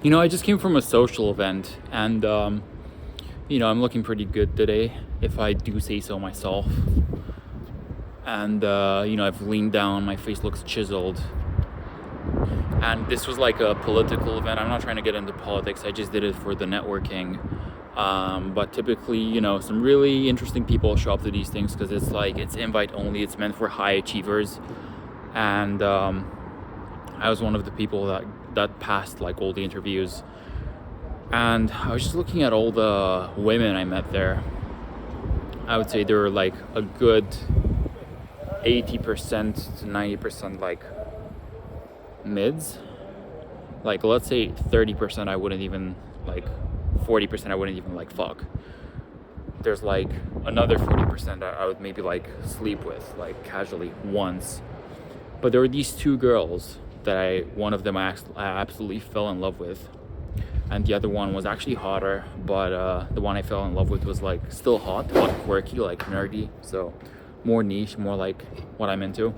I just came from a social event, and I'm looking pretty good today, if I do say so myself. And I've leaned down, my face looks chiseled. And this was like a political event. I'm not trying to get into politics, I just did it for the networking. But typically, some really interesting people show up to these things because it's invite only, it's meant for high achievers. And I was one of the people that passed like all the interviews. And I was just looking at all the women I met there. I would say there were like a good 80% to 90% like mids. Like, let's say 30% I wouldn't even like, 40% I wouldn't even like fuck. There's like another 40% that I would maybe like sleep with, like casually once. But there were these two girls that one of them I absolutely fell in love with. And the other one was actually hotter, but the one I fell in love with was like still hot, but quirky, like nerdy. So more niche, more like what I'm into.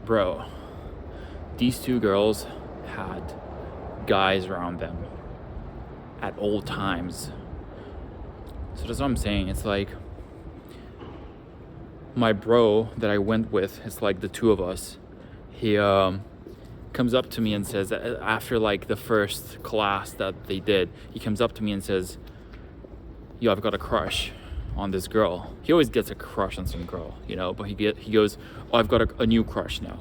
Bro, these two girls had guys around them at all times. So that's what I'm saying. It's like my bro that I went with, it's like the two of us. He comes up to me and says, after like the first class that they did, he comes up to me and says, yo, I've got a crush on this girl. He always gets a crush on some girl, but he goes, oh, I've got a new crush now.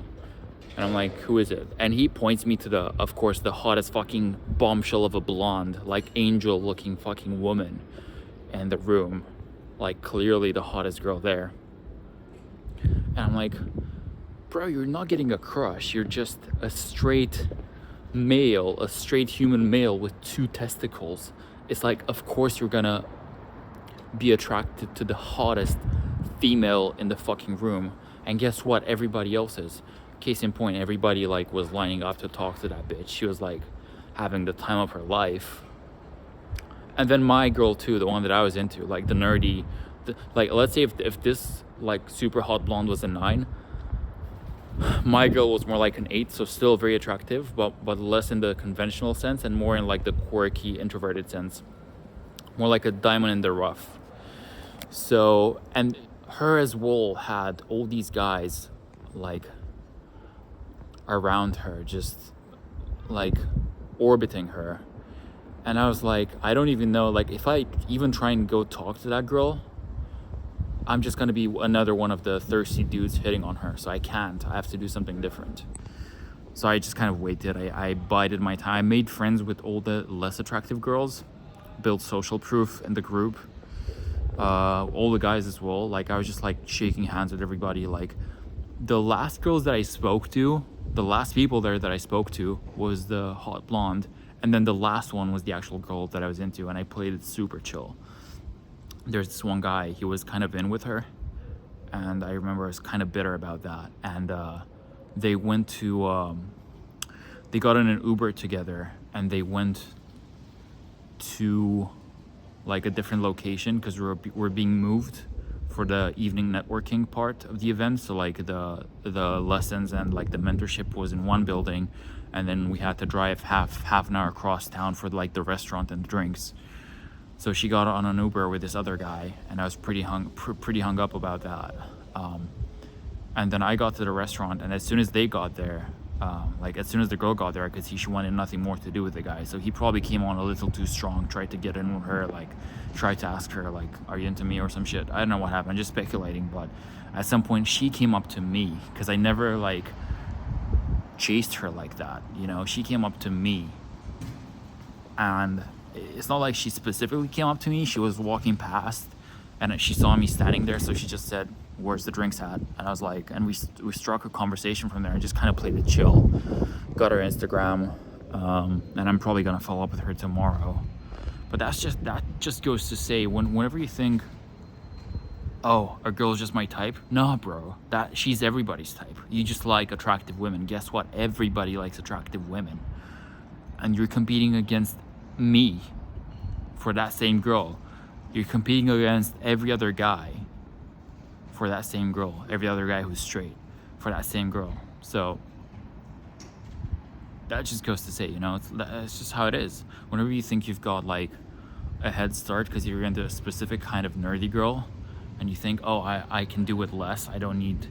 And I'm like, who is it? And he points me to of course, the hottest fucking bombshell of a blonde, like angel looking fucking woman in the room. Like clearly the hottest girl there. And I'm like, bro, you're not getting a crush. You're just a straight male, a straight human male with two testicles. It's like, of course you're gonna be attracted to the hottest female in the fucking room. And guess what? Everybody else is. Case in point, everybody like was lining up to talk to that bitch. She was like having the time of her life. And then my girl too, the one that I was into, like the nerdy, like let's say if this like super hot blonde was a 9, my girl was more like an 8, so still very attractive, but less in the conventional sense and more in like the quirky introverted sense, more like a diamond in the rough. So, and her as well had all these guys like around her, just like orbiting her. And I was like, I don't even know, like if I even try and go talk to that girl, I'm just gonna be another one of the thirsty dudes hitting on her. So I can't. I have to do something different. So I just kind of waited. I bided my time. I made friends with all the less attractive girls, built social proof in the group. All the guys as well. Like I was just like shaking hands with everybody. Like the last girls that I spoke to, the last people there that I spoke to was the hot blonde. And then the last one was the actual girl that I was into, and I played it super chill. There's this one guy, he was kind of in with her, and I remember I was kind of bitter about that. And they went to, they got in an Uber together, and they went to like a different location because we're being moved for the evening networking part of the event. So like the lessons and like the mentorship was in one building, and then we had to drive half an hour across town for like the restaurant and drinks. So she got on an Uber with this other guy, and I was pretty hung up about that. And then I got to the restaurant, and as soon as they got there, like as soon as the girl got there, I could see she wanted nothing more to do with the guy. So he probably came on a little too strong, tried to get in with her, like tried to ask her like, are you into me or some shit. I don't know what happened, just speculating. But at some point she came up to me, because I never like chased her like that, she came up to me. And it's not like she specifically came up to me. She was walking past and she saw me standing there, so she just said, where's the drinks at? And I was like, and we struck a conversation from there and just kind of played it chill. Got her Instagram, and I'm probably gonna follow up with her tomorrow. But that just goes to say, whenever you think, oh, a girl's just my type, nah bro, she's everybody's type. You just like attractive women. Guess what? Everybody likes attractive women. And you're competing against me for that same girl. You're competing against every other guy for that same girl, every other guy who's straight for that same girl. So that just goes to say, you know, it's just how it is. Whenever you think you've got like a head start because you're into a specific kind of nerdy girl, and you think, oh, I can do it less. I don't need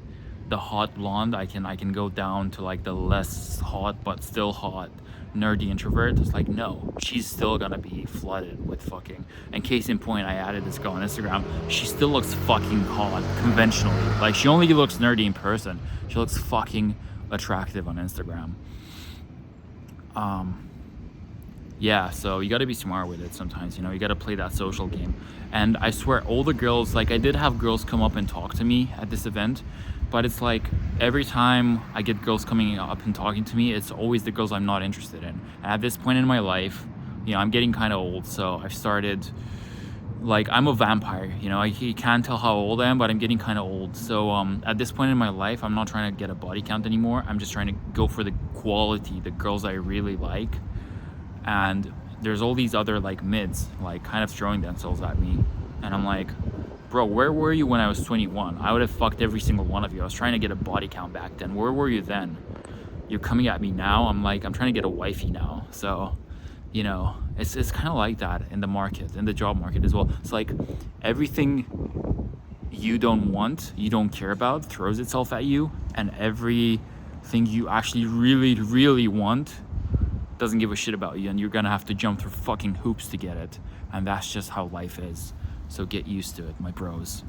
the hot blonde. I can go down to like the less hot but still hot nerdy introvert. It's like, no, she's still gonna be flooded with fucking. And case in point, I added this girl on Instagram. She still looks fucking hot conventionally. Like, she only looks nerdy in person. She looks fucking attractive on Instagram. Yeah, so you got to be smart with it sometimes, you know, you got to play that social game. And I swear, all the girls, like, I did have girls come up and talk to me at this event, but it's like every time I get girls coming up and talking to me, it's always the girls I'm not interested in. And at this point in my life, you know, I'm getting kind of old, so I've started, like, I'm a vampire, you know, you can't tell how old I am, but I'm getting kind of old. So at this point in my life, I'm not trying to get a body count anymore. I'm just trying to go for the quality, the girls I really like. And there's all these other like mids like kind of throwing themselves at me, and I'm like, bro, where were you when I was 21? I would have fucked every single one of you. I was trying to get a body count back then. Where were you then? You're coming at me now. I'm like, I'm trying to get a wifey now. So, you know, it's kind of like that in the market, in the job market as well. It's like everything you don't want, you don't care about, throws itself at you, and everything you actually really want doesn't give a shit about you, and you're gonna have to jump through fucking hoops to get it. And that's just how life is. So get used to it, my bros.